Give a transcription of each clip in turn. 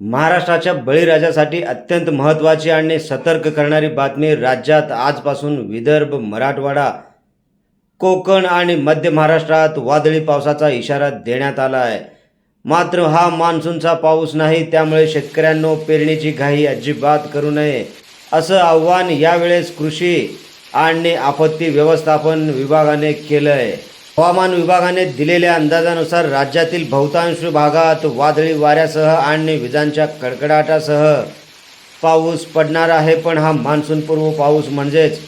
महाराष्ट्राच्या बळीराजासाठी अत्यंत महत्त्वाची आणि सतर्क करणारी बातमी. राज्यात आजपासून विदर्भ, मराठवाडा, कोकण आणि मध्य महाराष्ट्रात वादळी पावसाचा इशारा देण्यात आला आहे. मात्र हा मान्सूनचा पाऊस नाही, त्यामुळे शेतकऱ्यांनो पेरणीची घाई अजिबात करू नये असं आव्हान यावेळेस कृषी आणि आपत्ती व्यवस्थापन विभागाने केलं आहे. हवामान विभागाने दिलेल्या अंदाजानुसार राज्यातील बहुतांश भागात वादळी वाऱ्यासह आणि विजांच्या कडकडाटासह पाऊस पडणार आहे. पण हा मान्सूनपूर्व पाऊस म्हणजेच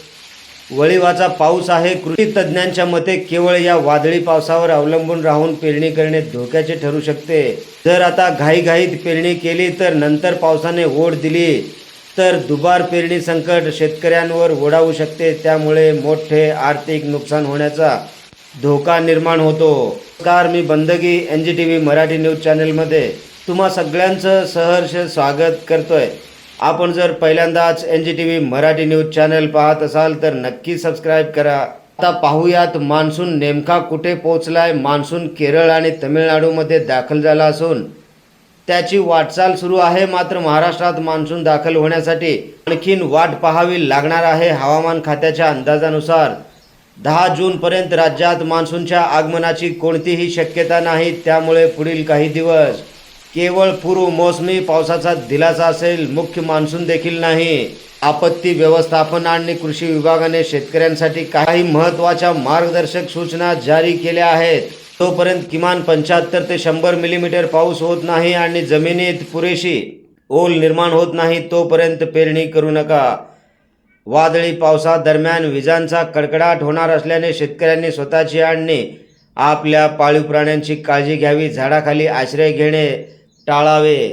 वळिवाचा पाऊस आहे. कृषी तज्ज्ञांच्या मते केवळ या वादळी पावसावर अवलंबून राहून पेरणी करणे धोक्याचे ठरू शकते. जर आता घाईघाईत पेरणी केली तर नंतर पावसाने ओढ दिली तर दुबार पेरणी संकट शेतकऱ्यांवर ओढावू शकते. त्यामुळे मोठे आर्थिक नुकसान होण्याचा धोका निर्माण होतो. नमस्कार, मी बंदगी NGTV मराठी न्यूज चॅनलमध्ये तुम्हा सगळ्यांचं सहर्ष स्वागत करतोय. आपण जर पहिल्यांदाच NGTV मराठी न्यूज चॅनल पाहत असाल तर नक्की सबस्क्राईब करा. आता पाहूयात मान्सून नेमका कुठे पोहोचलाय. मान्सून केरळ आणि तमिळनाडूमध्ये दाखल झाला असून त्याची वाटचाल सुरू आहे. मात्र महाराष्ट्रात मान्सून दाखल होण्यासाठी आणखीन वाट पाहावी लागणार आहे. हवामान खात्याच्या अंदाजानुसार 10 जूनपर्यंत राज्यात मान्सूनच्या आगमनाची कोणतीही शक्यता नाही. त्यामुळे पुढील काही दिवस केवळ पूर्व मोसमी पावसाचा दिलासा असेल, मुख्य मान्सून देखील नाही. आपत्ती व्यवस्थापन आणि कृषी विभागाने शेतकऱ्यांसाठी काही महत्त्वाच्या मार्गदर्शक सूचना जारी केल्या आहेत. तोपर्यंत किमान 75 ते 100 मिलीमीटर पाऊस होत नाही आणि जमिनीत पुरेशी ओल निर्माण होत नाही तोपर्यंत पेरणी करू नका. वादळी पावसादरम्यान विजांचा कडकडाट होणार असल्याने शेतकऱ्यांनी स्वतःची आणि आपल्या पाळीव प्राण्यांची काळजी घ्यावी. झाडाखाली आश्रय घेणे टाळावे.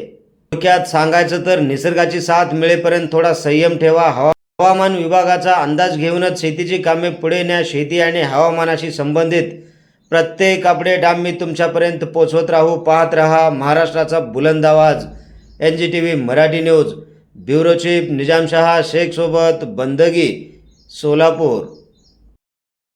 थोडक्यात सांगायचं तर निसर्गाची साथ मिळेपर्यंत थोडा संयम ठेवा. हवामान विभागाचा अंदाज घेऊनच शेतीची कामे पुढे न्या. शेती आणि हवामानाशी संबंधित प्रत्येक अपडेट आम्ही तुमच्यापर्यंत पोहोचवत राहू. पाहत रहा महाराष्ट्राचा बुलंद आवाज NGTV Marathi news. Bureau chief Nizamshah Shaikh सोबत बंदगी, सोलापूर.